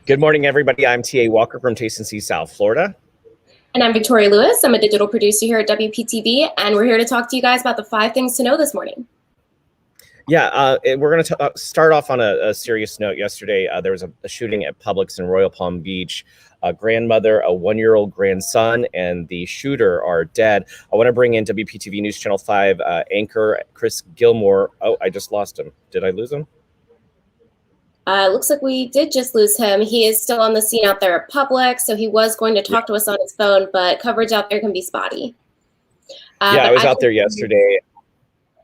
Good morning, everybody. I'm T.A. Walker from Taste and See South Florida. And I'm Victoria Lewis. I'm a digital producer here at WPTV, and we're here to talk to you guys about the 5 things to know this morning. Yeah, we're going to start off on a serious note. Yesterday, there was a shooting at Publix in Royal Palm Beach. A grandmother, a 1-year-old grandson, and the shooter are dead. I want to bring in WPTV News Channel 5 anchor Chris Gilmore. Oh, I just lost him. Did I lose him? Looks like we did just lose him. He is still on the scene out there at Publix, so he was going to talk to us on his phone, but coverage out there can be spotty. I was out there yesterday.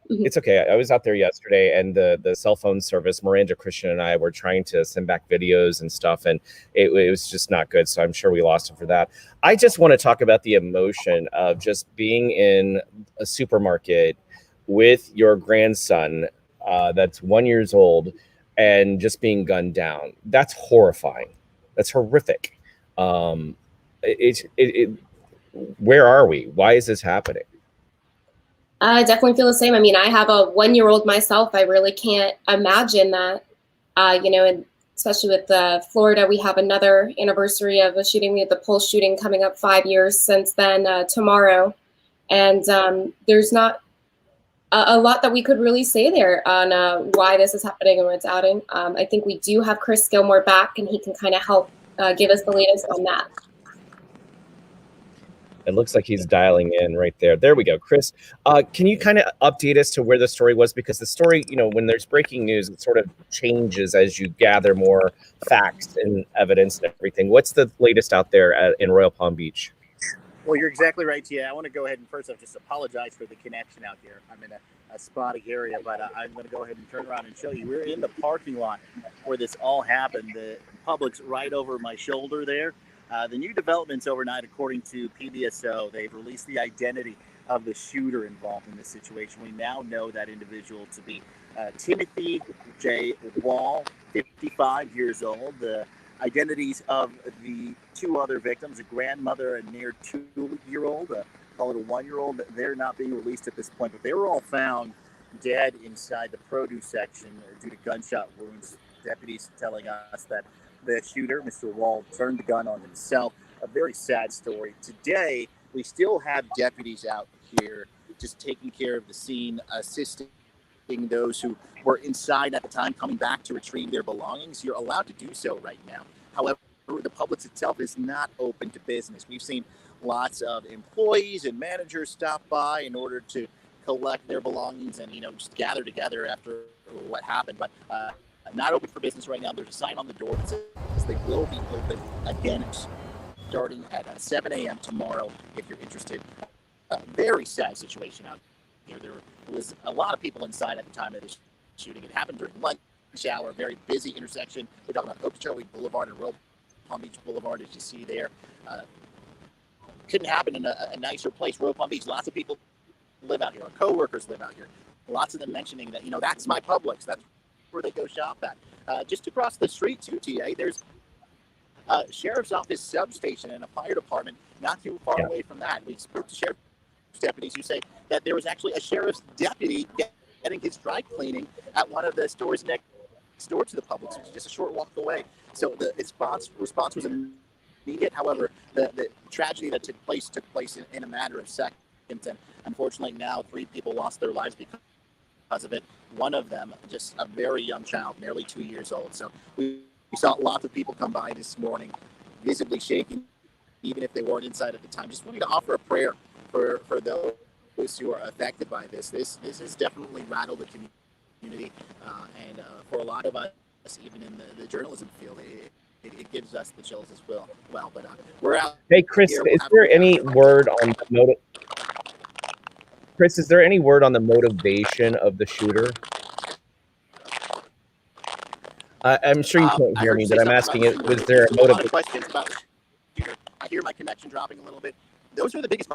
It's okay. I was out there yesterday, and the cell phone service, Miranda Christian and I were trying to send back videos and stuff, and it was just not good. So I'm sure we lost him for that. I just want to talk about the emotion of just being in a supermarket with your grandson that's 1 year old and just being gunned down. That's horrifying. That's horrific. Where are we? Why is this happening? I definitely feel the same. I mean, I have a 1-year-old myself. I really can't imagine that, and especially with Florida, we have another anniversary of a shooting. We had the Pulse shooting coming up 5 years since then tomorrow. And there's not a lot that we could really say there on why this is happening and what's outing. I think we do have Chris Gilmore back, and he can kind of help give us the latest on that. It looks like he's dialing in right there. There we go. Chris, can you kind of update us to where the story was? Because the story, when there's breaking news, it sort of changes as you gather more facts and evidence and everything. What's the latest out there in Royal Palm Beach? Well, you're exactly right, Tia. I want to go ahead and first off just apologize for the connection out here. I'm in a spotty area, but I'm going to go ahead and turn around and show you. We're in the parking lot where this all happened. The Publix right over my shoulder there. The new developments overnight, according to PBSO, they've released the identity of the shooter involved in this situation. We now know that individual to be Timothy J. Wall, 55 years old. The identities of the 2 other victims, a grandmother and near 2-year-old, call it a 1-year-old, they're not being released at this point, but they were all found dead inside the produce section due to gunshot wounds. Deputies telling us that the shooter, Mr. Wall, turned the gun on himself. A very sad story. Today, we still have deputies out here just taking care of the scene, assisting those who were inside at the time coming back to retrieve their belongings. You're allowed to do so right now. However, the Publix itself is not open to business. We've seen lots of employees and managers stop by in order to collect their belongings and, just gather together after what happened. But not open for business right now. There's a sign on the door that says they will be open again starting at 7 a.m. tomorrow if you're interested. Very sad situation out here. There was a lot of people inside at the time of this shooting. It happened during lunch hour, a very busy intersection. We're talking about Okeechobee Boulevard and Royal Palm Beach Boulevard, as you see there. Couldn't happen in a nicer place. Royal Palm Beach, lots of people live out here. Our coworkers live out here. Lots of them mentioning that, that's my Publix. That's where they go shop at. Just across the street too, TA, there's a sheriff's office substation and a fire department not too far away from that. We spoke to sheriff's deputies who say that there was actually a sheriff's deputy getting his dry cleaning at one of the stores next door to the Publix, which is just a short walk away. So the response was immediate. However, the tragedy that took place in a matter of seconds, and unfortunately now 3 people lost their lives because of it. One of them, just a very young child, nearly 2 years old. So we saw lots of people come by this morning, visibly shaking, even if they weren't inside at the time. Just wanting to offer a prayer for those who are affected by this. This has definitely rattled the community, and for a lot of us, even in the journalism field, it gives us the chills as well. But we're out. Hey, Chris, is there any word on the motive? Chris, is there any word on the motivation of the shooter? I'm sure you can't hear me, but I'm asking it. Was there a motive? Questions about the shooter. I hear my connection dropping a little bit. Those are the biggest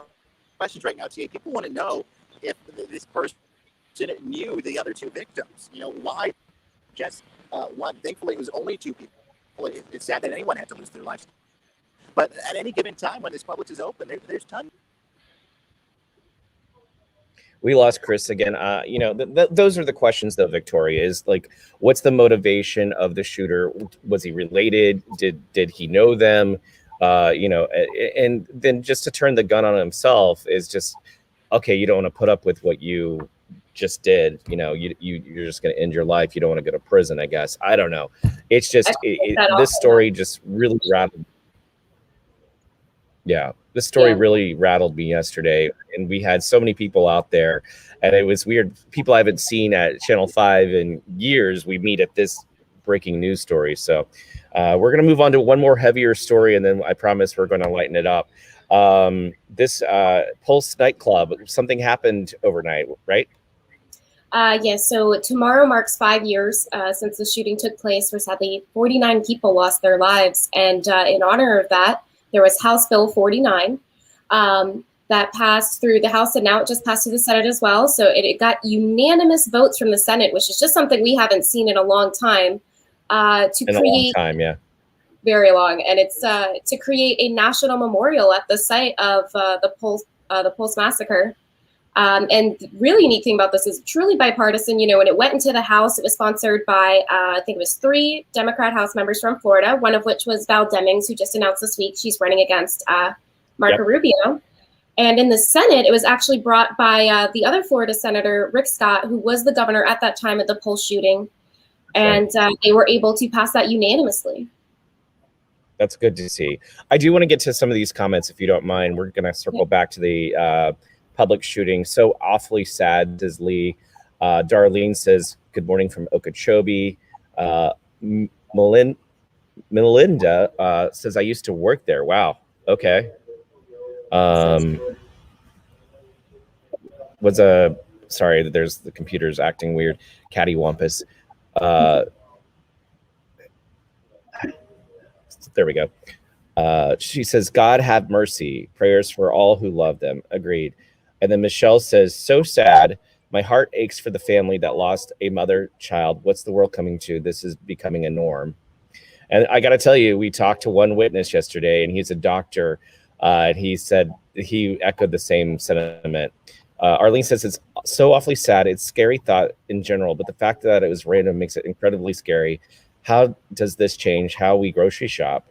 questions right now, TA. People want to know if this person knew the other 2 victims. Why just one? Thankfully, it was only 2 people. It's sad that anyone had to lose their lives. But at any given time when this Publix is open, there's tons. We lost Chris again. Those are the questions, though, Victoria, is like, what's the motivation of the shooter? Was he related? Did he know them? And then just to turn the gun on himself is just, okay, you don't want to put up with what you just did. You're just going to end your life. You don't want to go to prison, I guess. I don't know. It's just this story just really rattled. Yeah, this story really rattled me yesterday, and we had so many people out there, and it was weird. People I haven't seen at Channel 5 in years, we meet at this breaking news story. So we're going to move on to one more heavier story, and then I promise we're going to lighten it up. This Pulse nightclub, something happened overnight, right? Yes, so tomorrow marks 5 years since the shooting took place, where sadly 49 people lost their lives. And in honor of that, there was House Bill 49 that passed through the House, and now it just passed through the Senate as well. So it got unanimous votes from the Senate, which is just something we haven't seen in a long time. A long time, yeah. Very long. And it's to create a national memorial at the site of the Pulse massacre. And really neat thing about this is truly bipartisan. When it went into the House, it was sponsored by, I think it was 3 Democrat House members from Florida, one of which was Val Demings, who just announced this week she's running against Marco Rubio. And in the Senate, it was actually brought by the other Florida Senator, Rick Scott, who was the governor at that time of the Pulse shooting. And they were able to pass that unanimously. That's good to see. I do want to get to some of these comments, if you don't mind. We're going to circle back to the Publix shooting. So awfully sad, says Lee. Darlene says, good morning from Okeechobee. Melinda says, I used to work there. Wow. Okay. Sorry, there's the computer's acting weird. Cattywampus. There we go. She says, God have mercy. Prayers for all who love them. Agreed. And then Michelle says, so sad. My heart aches for the family that lost a mother child. What's the world coming to? This is becoming a norm. And I got to tell you, we talked to one witness yesterday, and he's a doctor. And he said he echoed the same sentiment. Arlene says, it's so awfully sad. It's a scary thought in general, but the fact that it was random makes it incredibly scary. How does this change how we grocery shop?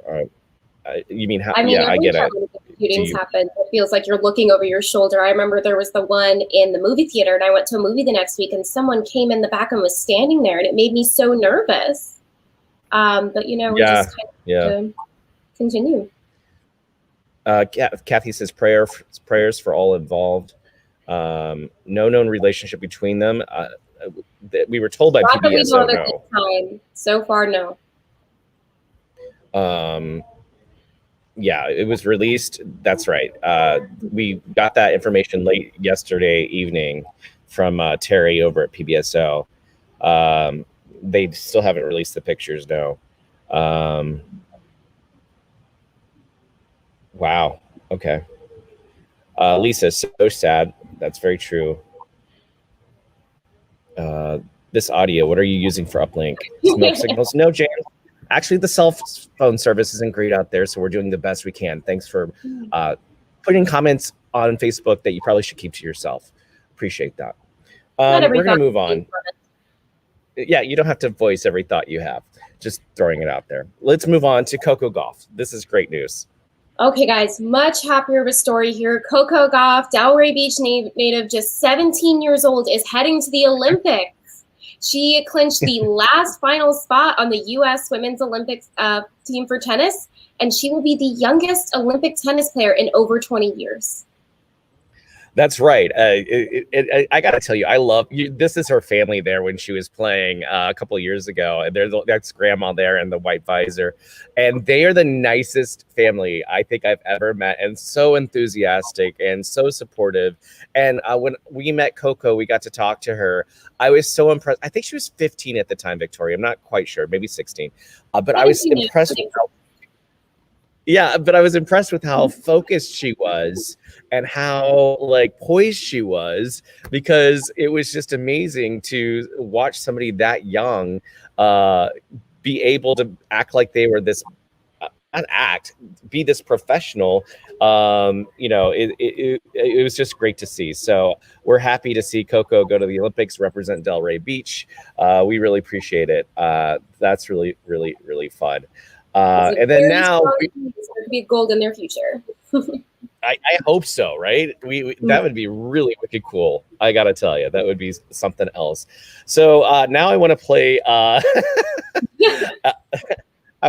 You mean how? I get it. Shootings happen, it feels like you're looking over your shoulder. I remember there was the one in the movie theater, and I went to a movie the next week, and someone came in the back and was standing there, and it made me so nervous. But we just kind of continue. Kathy says prayers for all involved. No known relationship between them. We were told by PBS. No. So far, no. Yeah, it was released. That's right. We got that information late yesterday evening from Terry over at PBSO. They still haven't released the pictures, no. Wow. Okay. Lisa, so sad. That's very true. This audio, what are you using for uplink? Smoke signals? No, James. Actually, the cell phone service isn't great out there, so we're doing the best we can. Thanks for putting comments on Facebook that you probably should keep to yourself. Appreciate that. We're going to move on. Yeah, you don't have to voice every thought you have. Just throwing it out there. Let's move on to Coco Gauff. This is great news. Okay, guys, much happier of a story here. Coco Gauff, Delray Beach native, just 17 years old, is heading to the Olympics. She clinched the last final spot on the U.S. Women's Olympics team for tennis, and she will be the youngest Olympic tennis player in over 20 years. That's right. I got to tell you, I love you. This is her family there when she was playing a couple of years ago. And that's grandma there in the white visor. And they are the nicest family I think I've ever met, and so enthusiastic and so supportive. And when we met Coco, we got to talk to her. I was so impressed. I think she was 15 at the time, Victoria. I'm not quite sure, maybe 16. But I was impressed with how but I was impressed with how focused she was and how poised she was, because it was just amazing to watch somebody that young be able to act like they were this be this professional. It was just great to see. So we're happy to see Coco go to the Olympics, represent Delray Beach. We really appreciate it. That's really, really, really fun. And then now it's going to be gold in their future. I hope so, right? We that would be really wicked cool. I gotta tell you, that would be something else. So now I want to play. I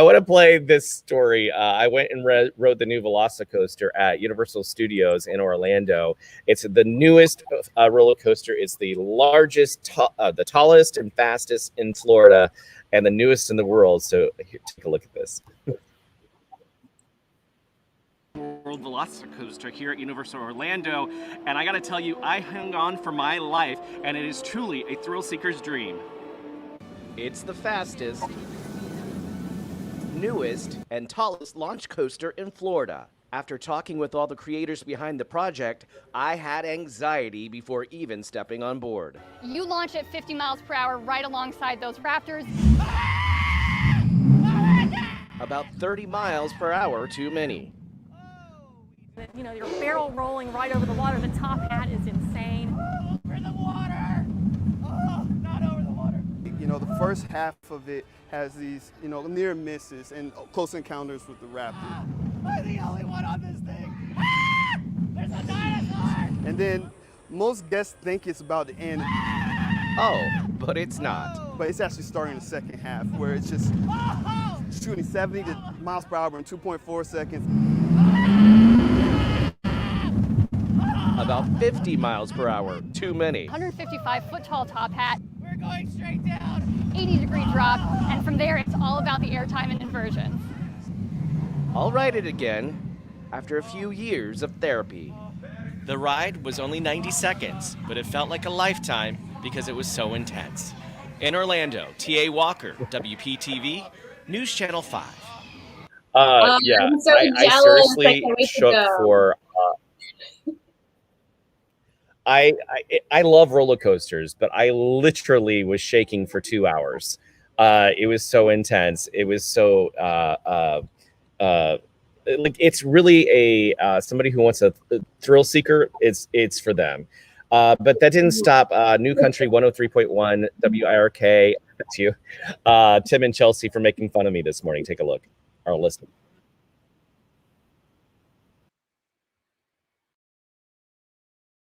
want to play this story. I went and rode the new Velocicoaster at Universal Studios in Orlando. It's the newest roller coaster. It's the largest, the tallest and fastest in Florida, and the newest in the world. So here, take a look at this. World Velocicoaster here at Universal Orlando, and I gotta tell you, I hung on for my life, and it is truly a thrill seeker's dream. It's the fastest, newest, and tallest launch coaster in Florida. After talking with all the creators behind the project, I had anxiety before even stepping on board. You launch at 50 miles per hour right alongside those Raptors. About 30 miles per hour too many. You know, your barrel rolling right over the water. The top hat is insane. Over the water! Oh, not over the water. You know, the first half of it has these, near misses and close encounters with the Raptor. Am I the only one on this thing? There's a dinosaur! And then most guests think it's about the end. Oh, but it's not. But it's actually starting the second half, where it's just shooting 70 miles per hour in 2.4 seconds. About 50 miles per hour too many. 155-foot tall top hat. We're going straight down. 80-degree drop, and from there it's all about the airtime and inversions. I'll ride it again after a few years of therapy. The ride was only 90 seconds, but it felt like a lifetime because it was so intense. In Orlando, T.A. Walker, WPTV, News Channel 5. Yeah, I'm so I seriously shook for. I love roller coasters, but I literally was shaking for 2 hours. It was so intense. It was so like it's really a somebody who wants a thrill seeker. It's for them. But that didn't stop New Country 103.1 WIRK. That's you, Tim and Chelsea, for making fun of me this morning. Take a look or listen.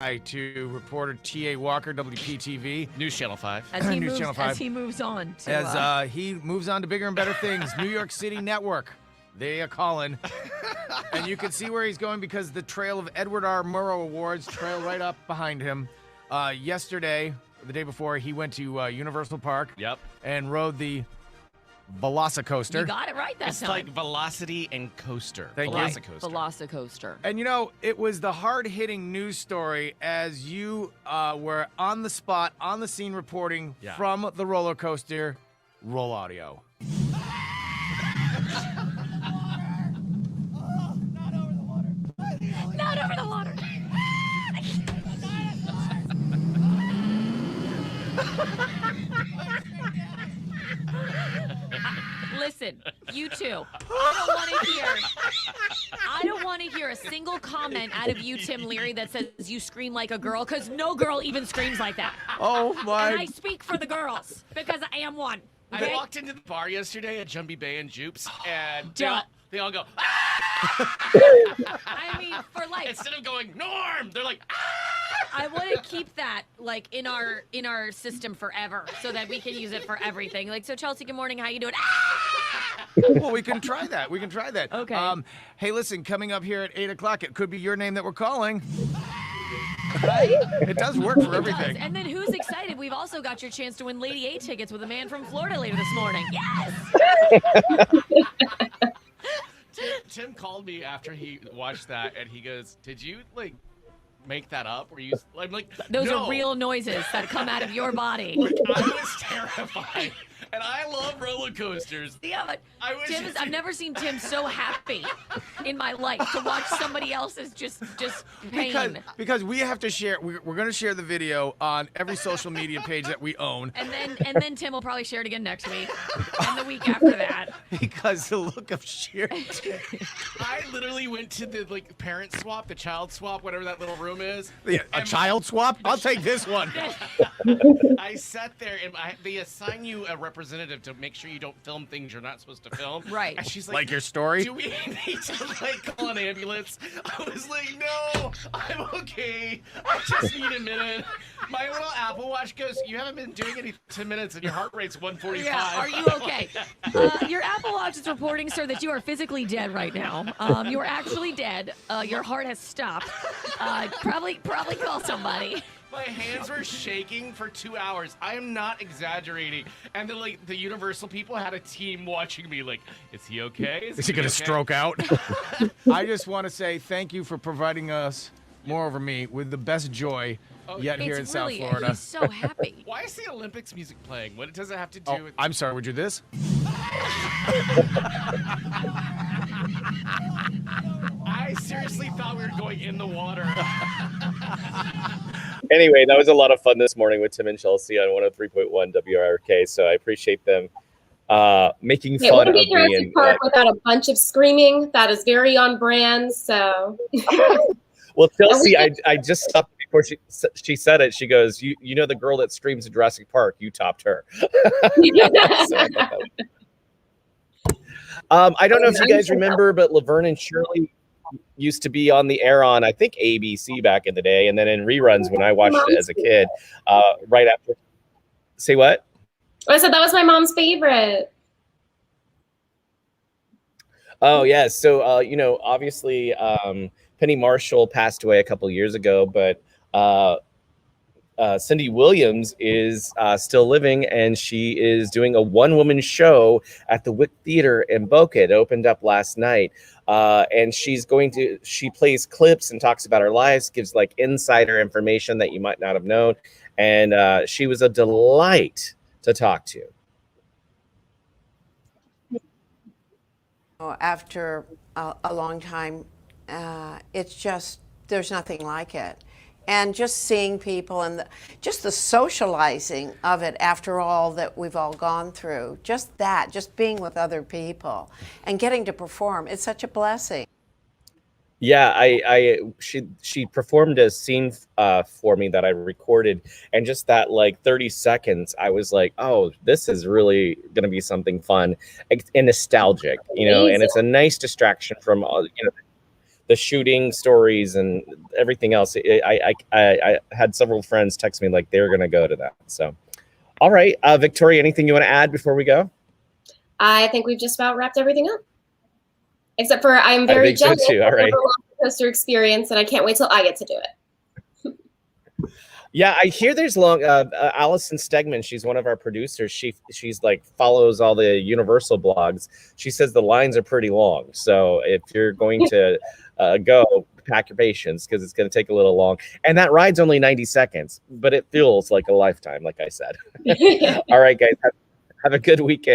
Hi to reporter T.A. Walker, WPTV. News Channel 5. As he, News moves, Channel 5. as he moves on. To, As he moves on to bigger and better things. New York City Network. They are calling. And you can see where he's going because the trail of Edward R. Murrow Awards trail right up behind him. Yesterday, the day before, he went to Universal Park. Yep. And rode the Velocicoaster. you got it right that It's time. like Velocity and Coaster. Thank you. Velocicoaster. Velocicoaster. And it was the hard-hitting news story as you were on the spot, on the scene reporting from the roller coaster. Roll audio. Not over the water. Not over the water. Listen, you two. I don't want to hear a single comment out of you, Tim Leary, that says you scream like a girl, because no girl even screams like that. Oh my! And I speak for the girls because I am one. Okay? I walked into the bar yesterday at Jumbie Bay and Jupes, and they all go, ah! I mean, for like, Instead of going, Norm, they're like, ah! I want to keep that like in our system forever, so that we can use it for everything. Like, so Chelsea, good morning. How you doing? Ah! Well, we can try that. Okay. Hey, listen, coming up here at 8 o'clock, it could be your name that we're calling. Right? It does work for everything. And then who's excited? We've also got your chance to win Lady A tickets with a man from Florida later this morning. Yes! Tim called me after he watched that, and he goes, did you, make that up? I'm like, Those no. are real noises that come out of your body. I was terrified. And I love roller coasters. Yeah, but I I've never seen Tim so happy in my life to watch somebody else's just pain. Because we have to share. We're going to share the video on every social media page that we own. And then Tim will probably share it again next week and the week after that. Because the look of sheer. I literally went to the parent swap, the child swap, whatever that little room is. Yeah, a child swap? I'll take this one. I sat there and they assign you a representative to make sure you don't film things you're not supposed to film. Right. And she's Like your story? Do we need to call an ambulance? I was like, no, I'm okay. I just need a minute. My little Apple Watch goes, you haven't been doing any 10 minutes and your heart rate's 145. Yeah, are you okay? Your Apple Watch is reporting, sir, that you are physically dead right now. You are actually dead. Your heart has stopped. Probably call somebody. My hands were shaking for 2 hours. I am not exaggerating. And then, the Universal people had a team watching me. Is he okay? Is he going to stroke out? I just want to say thank you for providing us, moreover me, with the best joy yet here in South Florida. He's so happy. Why is the Olympics music playing? What does it have to do with? I'm sorry. Would you this? I seriously thought we were going in the water. Anyway, that was a lot of fun this morning with Tim and Chelsea on 103.1 WRK. So I appreciate them making fun of me. Jurassic Park without a bunch of screaming. That is very on brand. So. Well, Chelsea, I just stopped before she said it. She goes, "You know the girl that screams at Jurassic Park? You topped her." So I don't know if you guys remember, but Laverne and Shirley used to be on the air on, I think, ABC back in the day, and then in reruns when I watched it as a kid, right after. Say what? I said that was my mom's favorite. Oh, yeah. So, obviously, Penny Marshall passed away a couple years ago, but Cindy Williams is still living, and she is doing a one-woman show at the Wick Theater in Boca. It opened up last night, and she plays clips and talks about her lives, gives insider information that you might not have known, and she was a delight to talk to. After a long time, it's just, there's nothing like it. And just seeing people and just the socializing of it after all that we've all gone through, just being with other people and getting to perform, it's such a blessing. Yeah, she performed a scene for me that I recorded, and just that 30 seconds, I was like, oh, this is really going to be something fun and nostalgic, and it's a nice distraction from the shooting stories and everything else. I had several friends text me they were going to go to that. So, all right, Victoria, anything you want to add before we go? I think we've just about wrapped everything up. Except for I'm very jealous of the roller coaster experience, and I can't wait till I get to do it. Yeah, I hear there's Allison Stegman. She's one of our producers. She's follows all the Universal blogs. She says the lines are pretty long. So if you're going to go, pack your patience because it's going to take a little long. And that ride's only 90 seconds, but it feels like a lifetime, like I said. All right, guys, have a good weekend.